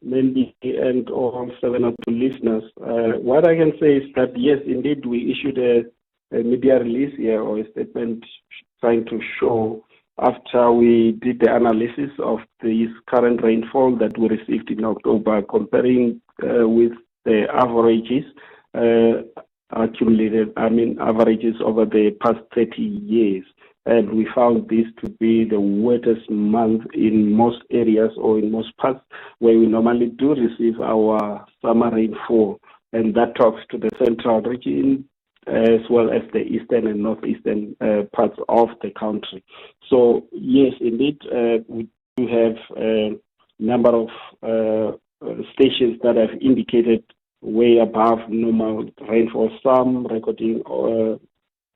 Mandy and all 702 listeners. What I can say is that, yes, indeed, we issued a media release here or a statement trying to show after we did the analysis of this current rainfall that we received in October, comparing with the averages, accumulated, averages over the past 30 years. And we found this to be the wettest month in most areas or in most parts where we normally do receive our summer rainfall. And that talks to the central region as well as the eastern and northeastern parts of the country. So, yes, indeed, we do have a number of stations that have indicated way above normal rainfall, some recording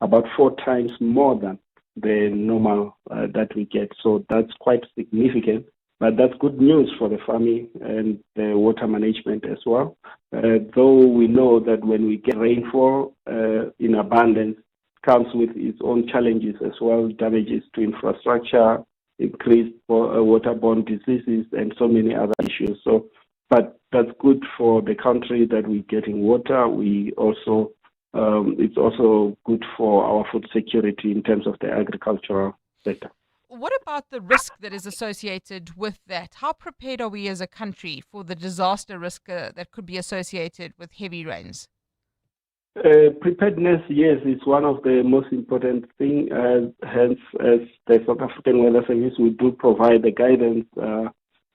about 4 times more than the normal that we get. So that's quite significant, but that's good news for the farming and the water management as well. Though we know that when we get rainfall in abundance, comes with its own challenges as well, damages to infrastructure, increased waterborne diseases, and so many other issues. So, but that's good for the country that we're getting water. We also it's also good for our food security in terms of the agricultural sector. What about the risk that is associated with that? How prepared are we as a country for the disaster risk that could be associated with heavy rains? Preparedness, yes, is one of the most important things. Hence, as the South African Weather Service, we do provide the guidance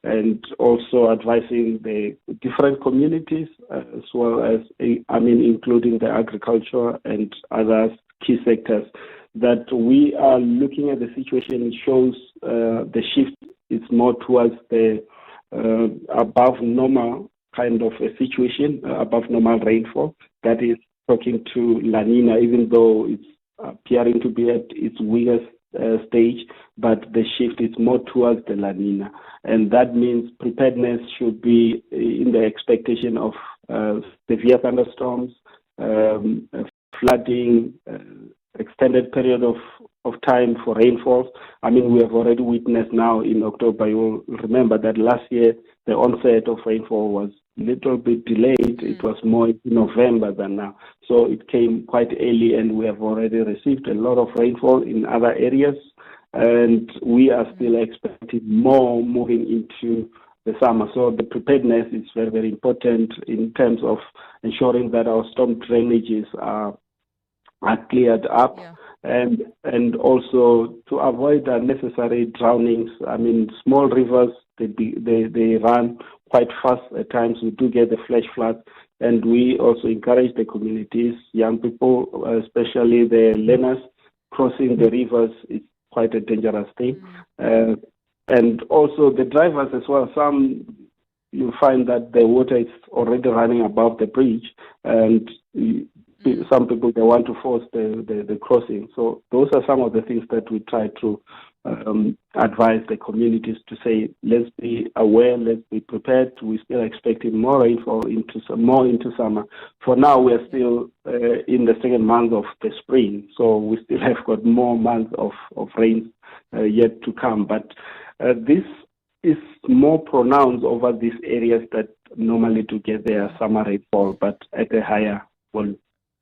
and also advising the different communities as well as, including the agriculture and other key sectors, that we are looking at the situation. It shows the shift is more towards the above normal kind of a situation, above normal rainfall. That is talking to La Nina, even though it's appearing to be at its weakest stage, but the shift is more towards the La Nina. And that means preparedness should be in the expectation of severe thunderstorms, flooding, extended period of time for rainfalls. We have already witnessed now in October. You will remember that last year the onset of rainfall was a little bit delayed. It was more in November than now. So it came quite early, and we have already received a lot of rainfall in other areas. And we are still expecting more moving into the summer. So the preparedness is very, very important in terms of ensuring that our storm drainages are cleared up, and also to avoid unnecessary drownings. Small rivers, they run quite fast at times. We do get the flash floods, and we also encourage the communities, young people, especially the learners, crossing the rivers is quite a dangerous thing. And also the drivers as well. Some, you find that the water is already running above the bridge, and some people, they want to force the crossing. So those are some of the things that we try to advise the communities to say, let's be aware, let's be prepared. We're still expecting more rainfall into summer. For now, we are still in the second month of the spring, so we still have got more months of rain yet to come. But this is more pronounced over these areas that normally do get their summer rainfall, but at a higher volume.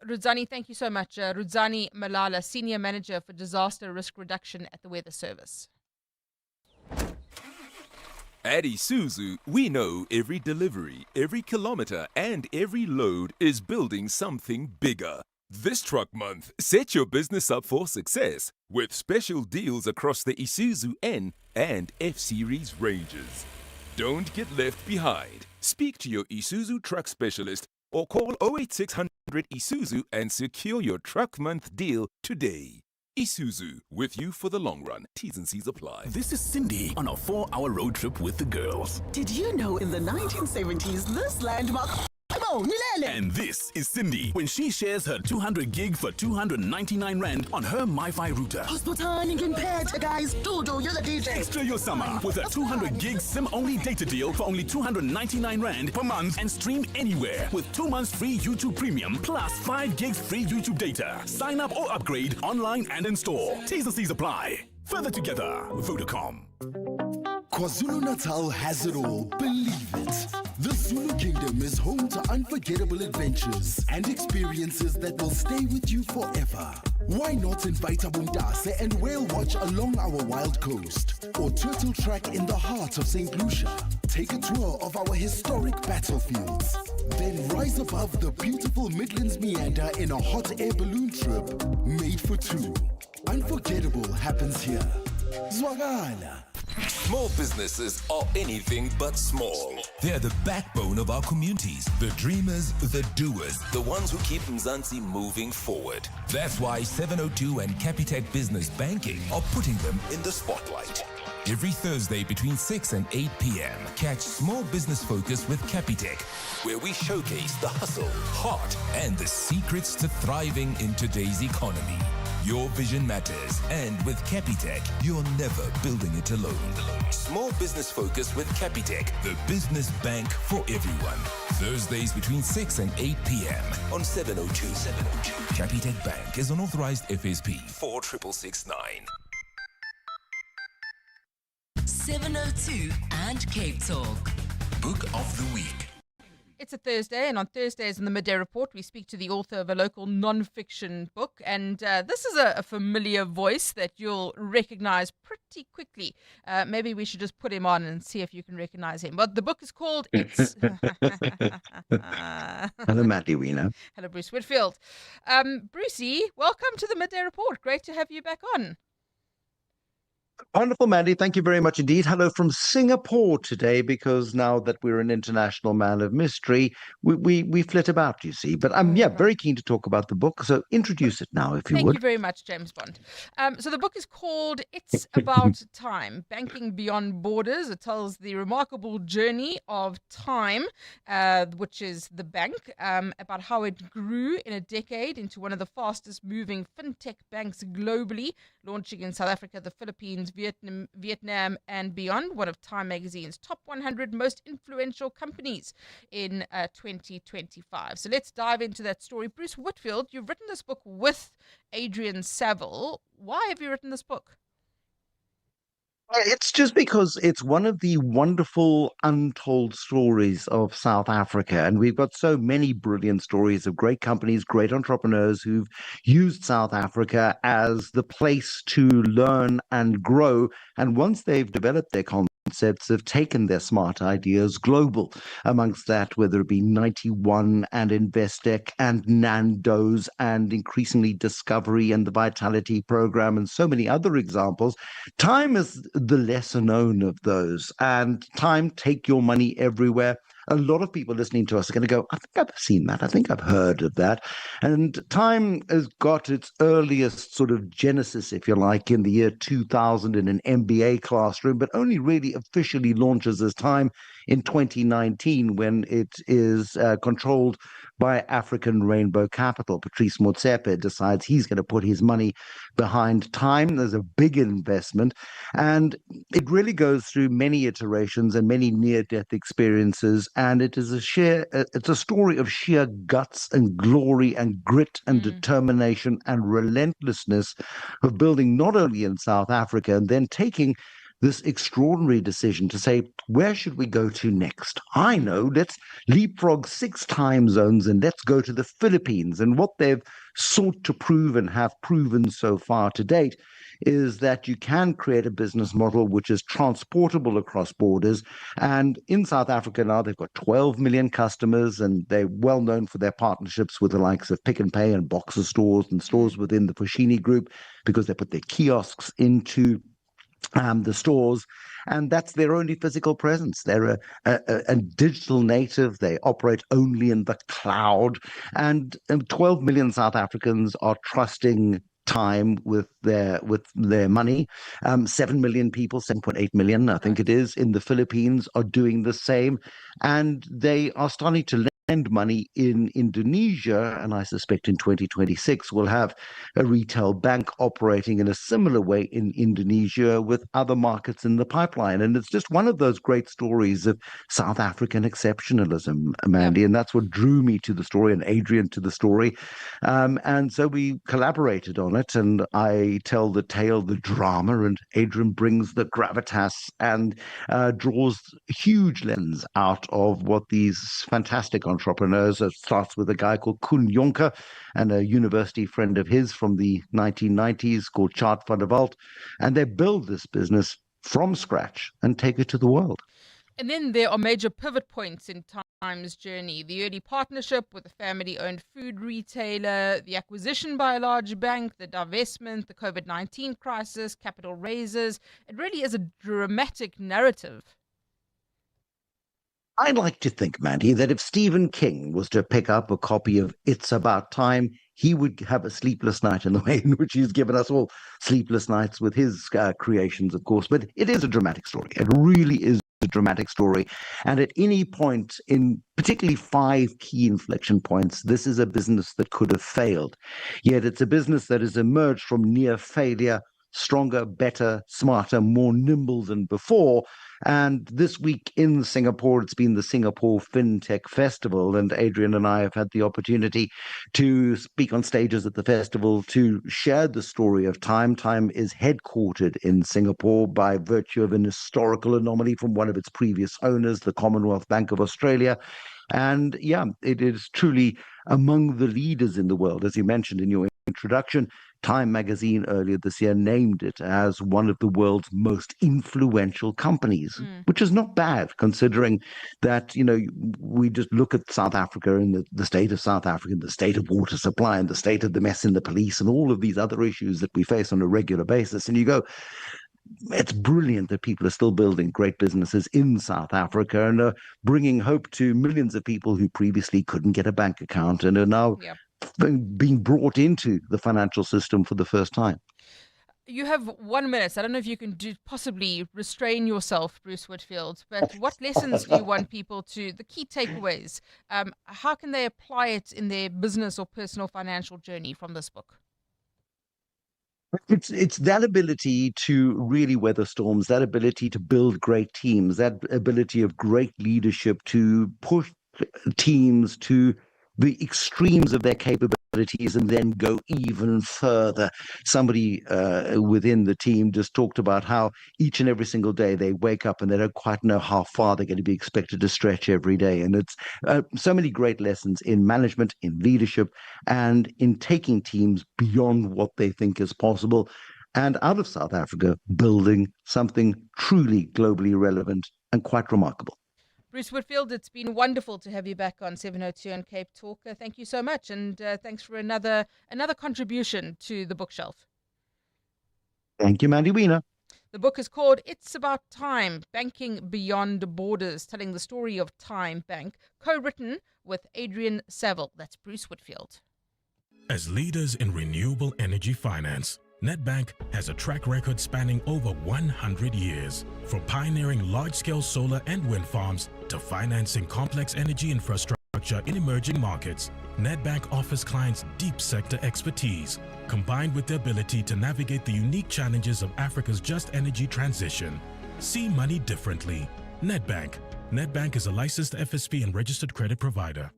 Rudzani, thank you so much. Rudzani Malala, Senior Manager for Disaster Risk Reduction at the Weather Service. At Isuzu, we know every delivery, every kilometer, and every load is building something bigger. This truck month, set your business up for success with special deals across the Isuzu N and F-Series ranges. Don't get left behind. Speak to your Isuzu truck specialist or call 08600 Isuzu and secure your truck month deal today. Isuzu, with you for the long run. T's and C's apply. This is Cindy on a 4-hour road trip with the girls. Did you know in the 1970s this landmark... And this is Cindy when she shares her 200 gig for 299 Rand on her MiFi router. Guys, Dodo, you're the DJ. Extra your summer with a 200 gig SIM-only data deal for only 299 Rand per month and stream anywhere with 2 months free YouTube Premium plus 5 gigs free YouTube data. Sign up or upgrade online and in store. T's and C's apply. Further together, Vodacom. KwaZulu-Natal has it all, believe it. The Zulu Kingdom is home to unforgettable adventures and experiences that will stay with you forever. Why not invite Abuntase and whale watch along our wild coast? Or turtle track in the heart of St. Lucia? Take a tour of our historic battlefields. Then rise above the beautiful Midlands meander in a hot air balloon trip made for two. Unforgettable happens here. Zwagala. Small businesses are anything but small. They're the backbone of our communities, the dreamers, the doers, the ones who keep Mzansi moving forward. That's why 702 and Capitec Business Banking are putting them in the spotlight. Every Thursday between 6 and 8 p.m., catch Small Business Focus with Capitec, where we showcase the hustle, heart, and the secrets to thriving in today's economy. Your vision matters, and with Capitec, you're never building it alone. Small Business Focus with Capitec, the business bank for everyone. Thursdays between 6 and 8 p.m. on 702. Capitec Bank is an authorized FSP 46669. 702 and Cape Talk. Book of the Week. It's a Thursday, and on Thursdays in the Midday Report, we speak to the author of a local non-fiction book. And this is a familiar voice that you'll recognize pretty quickly. Maybe we should just put him on and see if you can recognize him. But the book is called It's... Hello, Mandy Wiener. Hello, Bruce Whitfield. Brucey, welcome to the Midday Report. Great to have you back on. Wonderful, Mandy. Thank you very much indeed. Hello from Singapore today, because now that we're an international man of mystery, we flit about, you see. But I'm very keen to talk about the book. So introduce it now, if you would. Thank you very much, James Bond. So the book is called It's About Time, Banking Beyond Borders. It tells the remarkable journey of Time, which is the bank, about how it grew in a decade into one of the fastest moving fintech banks globally, launching in South Africa, the Philippines, Vietnam, and beyond. One of Time magazine's top 100 most influential companies in 2025. So let's dive into that story. Bruce Whitfield, you've written this book with Adrian Saville. Why have you written this book? It's just because it's one of the wonderful untold stories of South Africa. And we've got so many brilliant stories of great companies, great entrepreneurs who've used South Africa as the place to learn and grow. And once they've developed their concepts, have taken their smart ideas global. Amongst that, whether it be 91 and Investec and Nando's and increasingly Discovery and the Vitality Program and so many other examples. Time is the lesser known of those. And Time, take your money everywhere. A lot of people listening to us are going to go, I think I've seen that. I think I've heard of that. And Time has got its earliest sort of genesis, if you like, in the year 2000 in an MBA classroom, but only really officially launches as Time in 2019 when it is controlled by African Rainbow Capital. Patrice Motsepe decides he's going to put his money behind Time. There's a big investment, and it really goes through many iterations and many near-death experiences. And it is it's a story of sheer guts and glory and grit and determination and relentlessness of building not only in South Africa and then taking this extraordinary decision to say, where should we go to next? I know, let's leapfrog 6 time zones and let's go to the Philippines. And what they've sought to prove and have proven so far to date is that you can create a business model which is transportable across borders. And in South Africa now, they've got 12 million customers, and they're well known for their partnerships with the likes of Pick n Pay and Boxer stores and stores within the Foschini Group, because they put their kiosks into the stores, and that's their only physical presence. They're a digital native. They operate only in the cloud, and 12 million South Africans are trusting Time with their money. 7 million people, 7.8 million, I think it is, in the Philippines are doing the same, and they are starting to lend money in Indonesia, and I suspect in 2026 we'll have a retail bank operating in a similar way in Indonesia, with other markets in the pipeline. And it's just one of those great stories of South African exceptionalism, Mandy, and that's what drew me to the story and Adrian to the story. And so we collaborated on it, and I tell the tale, the drama, and Adrian brings the gravitas and draws huge lens out of what these fantastic entrepreneurs entrepreneurs. It starts with a guy called Koen Jonker and a university friend of his from the 1990s called Chart van der Walt. And they build this business from scratch and take it to the world. And then there are major pivot points in Time's journey. The early partnership with a family-owned food retailer, the acquisition by a large bank, the divestment, the COVID-19 crisis, capital raises. It really is a dramatic narrative. I'd like to think, Mandy, that if Stephen King was to pick up a copy of It's About Time, he would have a sleepless night in the way in which he's given us all sleepless nights with his creations, of course. But it is a dramatic story. It really is a dramatic story. And at any point, in particularly 5 key inflection points, this is a business that could have failed. Yet it's a business that has emerged from near failure, stronger, better, smarter, more nimble than before. And this week in Singapore, it's been the Singapore FinTech Festival, and Adrian and I have had the opportunity to speak on stages at the festival to share the story of Time. Time is headquartered in Singapore by virtue of an historical anomaly from one of its previous owners, the Commonwealth Bank of Australia. And yeah, it is truly among the leaders in the world, as you mentioned in your introduction. Time magazine earlier this year named it as one of the world's most influential companies, which is not bad considering that, you know, we just look at South Africa and the state of South Africa, and the state of water supply and the state of the mess in the police and all of these other issues that we face on a regular basis. And you go, it's brilliant that people are still building great businesses in South Africa and are bringing hope to millions of people who previously couldn't get a bank account and are now being brought into the financial system for the first time. You have 1 minute. I don't know if you can possibly restrain yourself, Bruce Whitfield, but what lessons do you want people to, the key takeaways, how can they apply it in their business or personal financial journey from this book? It's that ability to really weather storms, that ability to build great teams, that ability of great leadership to push teams to the extremes of their capabilities and then go even further. Somebody within the team just talked about how each and every single day they wake up and they don't quite know how far they're going to be expected to stretch every day. And it's so many great lessons in management, in leadership, and in taking teams beyond what they think is possible. And out of South Africa, building something truly globally relevant and quite remarkable. Bruce Whitfield, it's been wonderful to have you back on 702 and Cape Talk. Thank you so much, and thanks for another contribution to the bookshelf. Thank you, Mandy Wiener. The book is called It's About Time, Banking Beyond Borders, telling the story of Time Bank, co-written with Adrian Saville. That's Bruce Whitfield. As leaders in renewable energy finance, Nedbank has a track record spanning over 100 years. From pioneering large-scale solar and wind farms to financing complex energy infrastructure in emerging markets, Nedbank offers clients deep sector expertise, combined with the ability to navigate the unique challenges of Africa's just energy transition. See money differently. Nedbank. Nedbank is a licensed FSP and registered credit provider.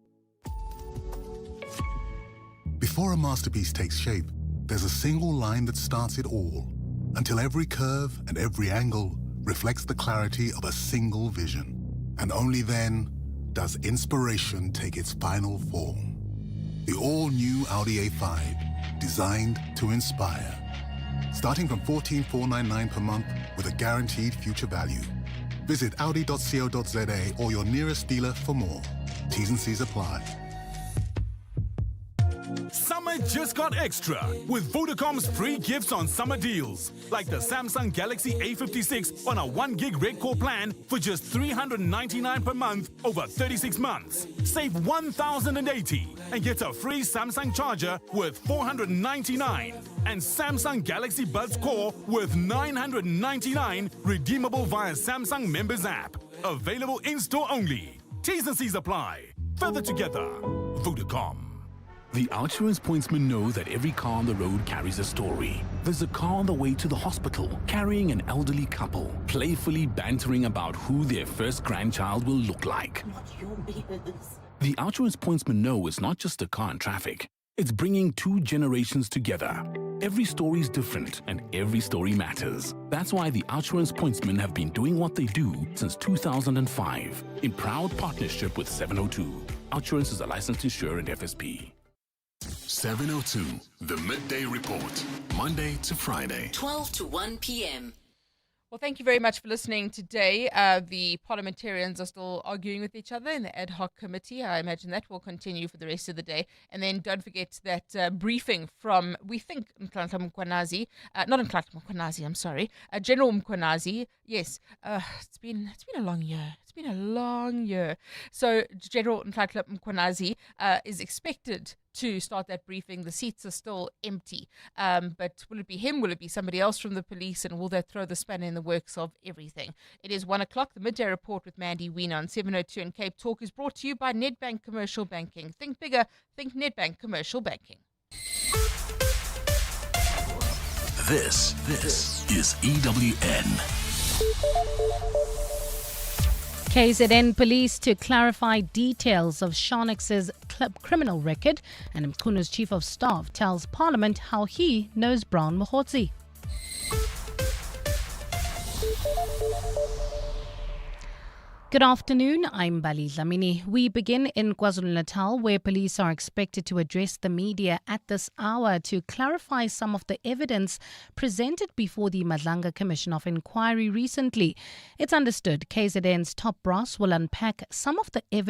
Before a masterpiece takes shape, there's a single line that starts it all, until every curve and every angle reflects the clarity of a single vision. And only then does inspiration take its final form. The all-new Audi A5, designed to inspire. Starting from $14,499 per month with a guaranteed future value. Visit audi.co.za or your nearest dealer for more. T's and C's apply. Summer just got extra with Vodacom's free gifts on summer deals, like the Samsung Galaxy A56 on a 1 gig red core plan for just $399 per month over 36 months. Save $1,080 and get a free Samsung charger worth $499 and Samsung Galaxy Buds Core worth $999, redeemable via Samsung Members app. Available in-store only. T's and C's apply. Further together, Vodacom. The Outsurance pointsmen know that every car on the road carries a story. There's a car on the way to the hospital, carrying an elderly couple, playfully bantering about who their first grandchild will look like. The Outsurance pointsmen know it's not just a car in traffic. It's bringing 2 generations together. Every story is different, and every story matters. That's why the Outsurance pointsmen have been doing what they do since 2005, in proud partnership with 702. Outsurance is a licensed insurer and FSP. 702, the Midday Report, Monday to Friday. 12 to 1 p.m. Well, thank you very much for listening today. The parliamentarians are still arguing with each other in the ad hoc committee. I imagine that will continue for the rest of the day. And then don't forget that briefing from, we think, Nhlanhla Mkhwanazi, not Nhlanhla Mkhwanazi, I'm sorry, General Mkhwanazi. Yes, it's been a long year. It's been a long year. So General Nhlanhla Mkhwanazi is expected to start that briefing. The seats are still empty. But will it be him? Will it be somebody else from the police? And will that throw the spanner in the works of everything? It is 1 o'clock. The Midday Report with Mandy Wiener on 702 and Cape Talk is brought to you by Nedbank Commercial Banking. Think bigger. Think Nedbank Commercial Banking. This is EWN. KZN police to clarify details of Shonex's criminal record, and Mkhunu's chief of staff tells Parliament how he knows Brown Mahotsi. Good afternoon, I'm Bali Dlamini. We begin in KwaZulu-Natal, where police are expected to address the media at this hour to clarify some of the evidence presented before the Madlanga Commission of Inquiry recently. It's understood KZN's top brass will unpack some of the evidence